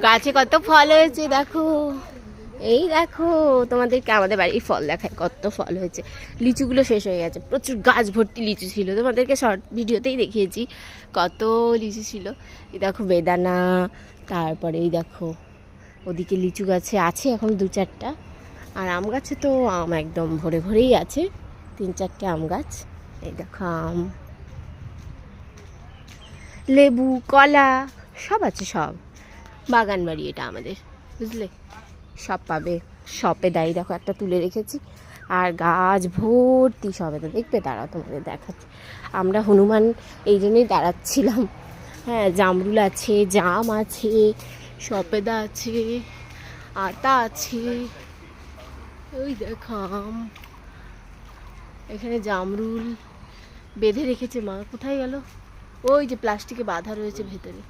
গাছে কত ফল হয়েছে দেখো, এই দেখো তোমাদেরকে আমাদের বাড়ির ফল দেখায়, কত ফল হয়েছে। লিচুগুলো শেষ হয়ে গেছে, প্রচুর গাছ ভর্তি লিচু ছিল, তোমাদেরকে শর্ট ভিডিওতেই দেখিয়েছি কত লিচু ছিল। এই দেখো বেদানা, তারপরে এই দেখো ওদিকে লিচু গাছে আছে এখন 2-4টা, আর আম গাছে তো আম একদম ভরে ভরেই আছে, 3-4টে আম গাছ। এই দেখো আম, লেবু, কলা সব আছে, সব বাগান বাড়ি এটা আমাদের, বুঝলে, সব পাবে। সবেদা এই দেখো একটা তুলে রেখেছি, আর গাছ ভর্তি সবেদা, দেখবে দাঁড়াও তোমাদের দেখাচ্ছি। আমরা হনুমান এই জন্যই দাঁড়াচ্ছিলাম। হ্যাঁ, জামরুল আছে, জাম আছে, সবেদা আছে, আতা আছে, ওই দেখো আম, এখানে জামরুল বেঁধে রেখেছে মা, কোথায় গেল? ওই যে প্লাস্টিকে বাঁধা রয়েছে ভেতরে।